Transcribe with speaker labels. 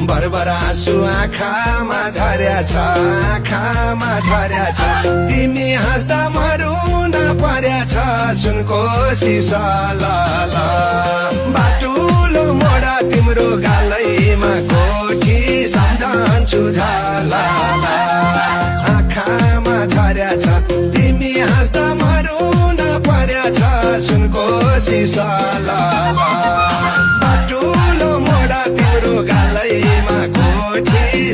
Speaker 1: बरबर आँसु आँखामा झर्या छ आँखामा झर्या छ तिमी हाँस्दा मरुन पर्या छ सुनको सिसा लाला बाटुलो मोडा तिम्रो गालैमा कोठी सम्झन्छु झाला आँखामा झर्या छ तिमी हाँस्दा मरुन पर्या छ सुनको सिसा लाला बाटुलो मोडा तिम्रो गालैमा कोठी